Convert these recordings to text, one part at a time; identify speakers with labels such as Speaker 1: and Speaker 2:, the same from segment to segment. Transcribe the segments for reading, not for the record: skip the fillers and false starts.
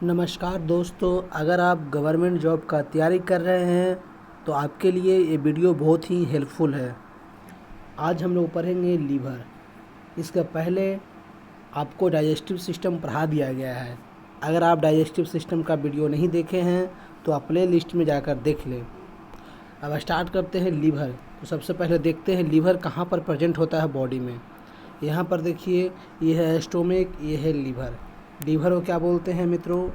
Speaker 1: नमस्कार दोस्तों, अगर आप गवर्नमेंट जॉब का तैयारी कर रहे हैं तो आपके लिए ये वीडियो बहुत ही हेल्पफुल है। आज हम लोग पढ़ेंगे लीवर। इसके पहले आपको डाइजेस्टिव सिस्टम पढ़ा दिया गया है। अगर आप डाइजेस्टिव सिस्टम का वीडियो नहीं देखे हैं तो आप प्ले लिस्ट में जाकर देख लें। अब स्टार्ट करते हैं लीवर। तो सबसे पहले देखते हैं लीवर कहाँ पर प्रेजेंट होता है बॉडी में। यहाँ पर देखिए, ये है स्टोमिक, ये है लीवर। लीवर को क्या बोलते हैं मित्रों?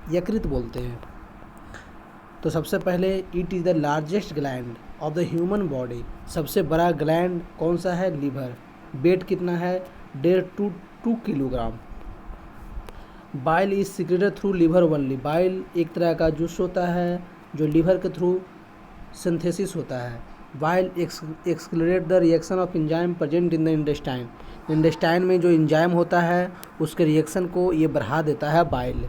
Speaker 1: यकृत बोलते हैं। तो सबसे पहले, it is the largest gland of the human body. सबसे बड़ा ग्लैंड कौन सा है? लीवर। वेट कितना है? 1.5 kilogram. Bile is secreted through liver only. Bile एक तरह का जूस होता है जो लीवर के थ्रू सिंथेसिस होता है। Bile accelerate the reaction of enzyme present in the intestine. Intestine में जो एंजाइम होता है उसके रिएक्शन को ये बढ़ा देता है bile.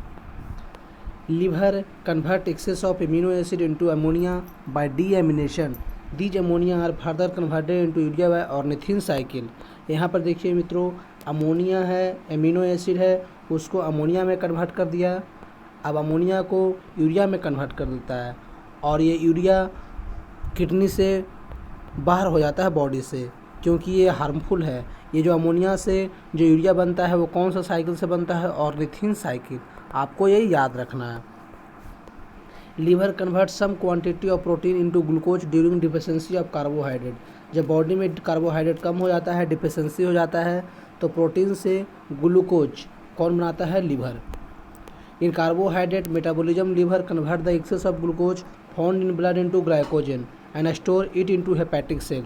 Speaker 1: Liver convert excess of amino acid into ammonia by deamination. These ammonia are further converted into urea by ornithine cycle. यहाँ पर देखिए मित्रों, अमोनिया है, एमिनो एसिड है, उसको अमोनिया में कन्वर्ट कर दिया। अब अमोनिया को यूरिया में कन्वर्ट कर देता है और ये यूरिया किडनी से बाहर हो जाता है बॉडी से, क्योंकि ये हार्मफुल है। ये जो अमोनिया से जो यूरिया बनता है वो कौन सा साइकिल से बनता है? Ornithine cycle. आपको ये याद रखना है। Liver convert some quantity of protein into glucose during deficiency of carbohydrate. जब बॉडी में कार्बोहाइड्रेट कम हो जाता है, डिफिशिएंसी हो जाता है, तो प्रोटीन से ग्लूकोज कौन बनाता है? Liver. In carbohydrate metabolism liver convert the excess of glucose found in blood into glycogen and store it into hepatic cell.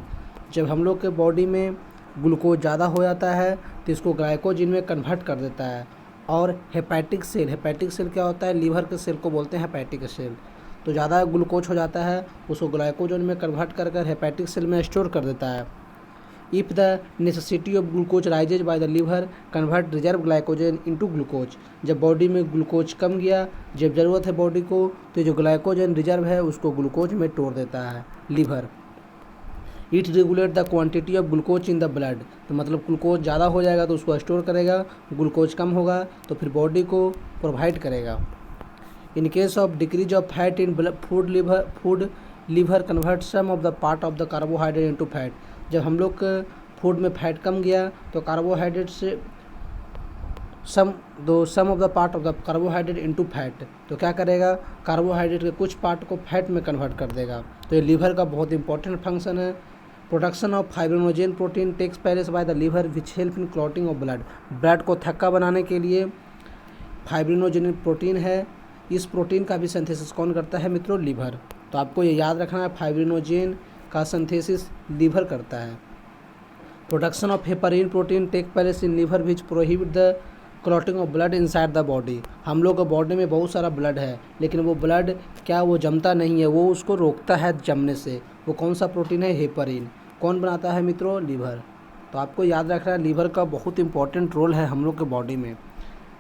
Speaker 1: जब हम लोग के बॉडी में ग्लूकोज ज़्यादा हो जाता है तो इसको ग्लाइकोजन में कन्वर्ट कर देता है। और हेपेटिक सेल क्या होता है? लीवर के सेल को बोलते हैं हेपेटिक सेल। तो ज़्यादा ग्लूकोज हो जाता है, उसको ग्लाइकोजन में कन्वर्ट कर हेपेटिक सेल में स्टोर कर देता है। If the necessity of glucose rises by the liver convert reserve glycogen into glucose. जब बॉडी में ग्लूकोज कम गया, जब ज़रूरत है बॉडी को, तो जो ग्लाइकोजन रिजर्व है उसको ग्लूकोज में तोड़ देता है liver. It regulate the quantity of glucose in the blood. तो मतलब ग्लूकोज ज़्यादा हो जाएगा तो उसको स्टोर करेगा, ग्लूकोज कम होगा तो फिर बॉडी को प्रोवाइड करेगा। In case of decrease of fat in food liver convert some of the part of the carbohydrate into fat. जब हम लोग के फूड में फैट कम गया तो कार्बोहाइड्रेट से some of the part of the carbohydrate into fat, तो क्या करेगा? कार्बोहाइड्रेट के कुछ पार्ट को फैट में कन्वर्ट कर देगा। तो ये लीवर का बहुत इंपॉर्टेंट फंक्शन है। Production of fibrinogen protein takes place by the liver which help in clotting of blood. Blood को थक्का बनाने के लिए फाइब्रिनोजेन प्रोटीन है, इस प्रोटीन का भी सिंथेसिस कौन करता है मित्रों? लीवर। तो आपको ये याद रखना है, फाइब्रिनोजेन का सिंथेसिस लीवर करता है। Production of heparin protein take place in liver which prohibit the clotting of blood inside the body. हम लोग के बॉडी में बहुत सारा ब्लड है, लेकिन वो ब्लड क्या वो जमता नहीं है, वो उसको रोकता है जमने से। वो कौन सा प्रोटीन है? हेपरिन। कौन बनाता है मित्रों? लीवर। तो आपको याद रखना है, लीवर का बहुत इंपॉर्टेंट रोल है हम लोग के बॉडी में।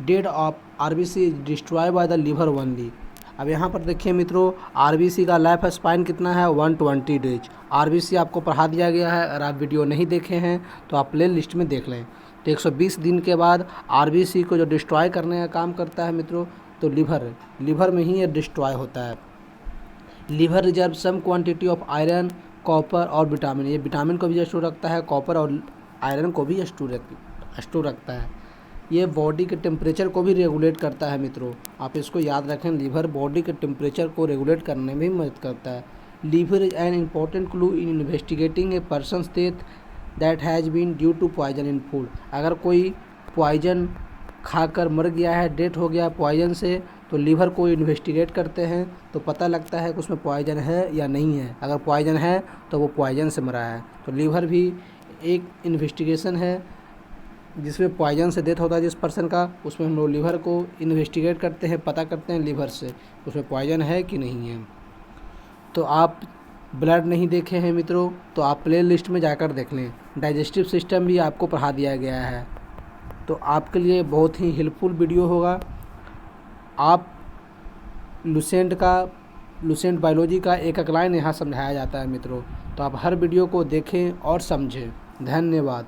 Speaker 1: Dead of RBC destroy by the liver only. अब यहाँ पर देखिए मित्रों, आरबीसी का लाइफ स्पाइन कितना है? 120 डेज। आरबीसी आपको पढ़ा दिया गया है। अगर आप वीडियो नहीं देखे हैं तो आप प्ले लिस्ट में देख लें। तो 120 दिन के बाद आरबीसी को जो डिस्ट्रॉय करने का काम करता है मित्रों, तो लीवर में ही ये डिस्ट्रॉय होता है। Liver reserve some quantity of iron, copper और विटामिन। ये विटामिन को भी स्टोर रखता है, कॉपर और आयरन को भी स्टोर रखता है। ये बॉडी के टेम्परेचर को भी रेगुलेट करता है मित्रों। आप इसको याद रखें, लीवर बॉडी के टेम्परेचर को रेगुलेट करने में भी मदद करता है। Liver is an important clue in investigating a person's death that has been due to poison in food. अगर कोई पॉइजन खाकर मर गया है, डेथ हो गया पॉइजन से, तो लीवर को इन्वेस्टिगेट करते हैं तो पता लगता है कि उसमें पॉइजन है या नहीं है। अगर पॉइजन है तो वो पॉइजन से मरा है। तो लीवर भी एक इन्वेस्टिगेशन है जिसमें पॉइजन से डेथ होता है जिस पर्सन का, उसमें हम लोग लीवर को इन्वेस्टिगेट करते हैं, पता करते हैं लीवर से उसमें पॉइजन है कि नहीं है। तो आप ब्लड नहीं देखे हैं मित्रों तो आप प्ले लिस्ट में जाकर देख लें। डाइजेस्टिव सिस्टम भी आपको पढ़ा दिया गया है, तो आपके लिए बहुत ही हेल्पफुल वीडियो होगा। आप लुसेंट बायोलॉजी का एक लाइन यहाँ समझाया जाता है मित्रों, तो आप हर वीडियो को देखें और समझें। धन्यवाद।